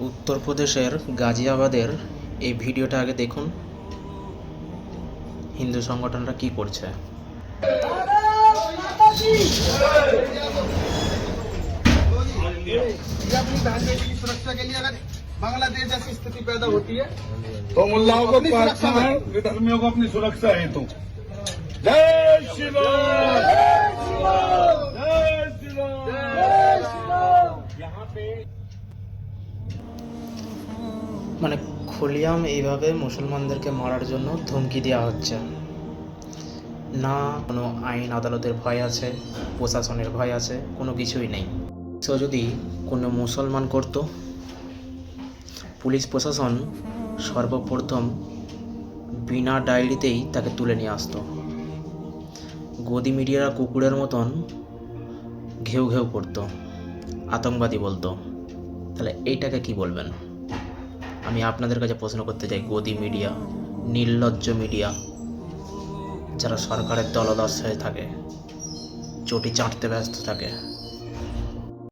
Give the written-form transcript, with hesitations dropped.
উত্তরপ্রদেশের গাজিয়াবাদের এই ভিডিওটা আগে দেখুন, হিন্দু সংগঠনরা কি করছে। अपनी बहन बेटी की सुरक्षा के लिए अगर बांग्लादेश जैसी स्थिति पैदा होती है तो मुल्लाओं को प्रार्थना है, विधर्मियों को अपनी सुरक्षा हेतु जय श्री राम, जय श्री राम। यहाँ पे মানে খুলিয়াম এইভাবে মুসলমানদেরকে মারার জন্য ধমকি দেওয়া হচ্ছে। না কোনো আইন আদালতের ভয় আছে, প্রশাসনের ভয় আছে, কোনো কিছুই নেই। তো যদি কোনো মুসলমান করত, পুলিশ প্রশাসন সর্বপ্রথম বিনা ডায়েরিতেই তাকে তুলে নিয়ে আসতো। গদি মিডিয়ারা কুকুরের মতন ঘেউ ঘেউ করতো, আতঙ্কবাদী বলতো। তাহলে এইটাকে কি বলবেন? আমি আপনাদের কাছে প্রশ্ন করতে চাই, গদি মিডিয়া, নির্লজ্জ মিডিয়া, যারা সরকারের দলদাস হয়ে থাকে, চটি চাটতে ব্যস্ত থাকে,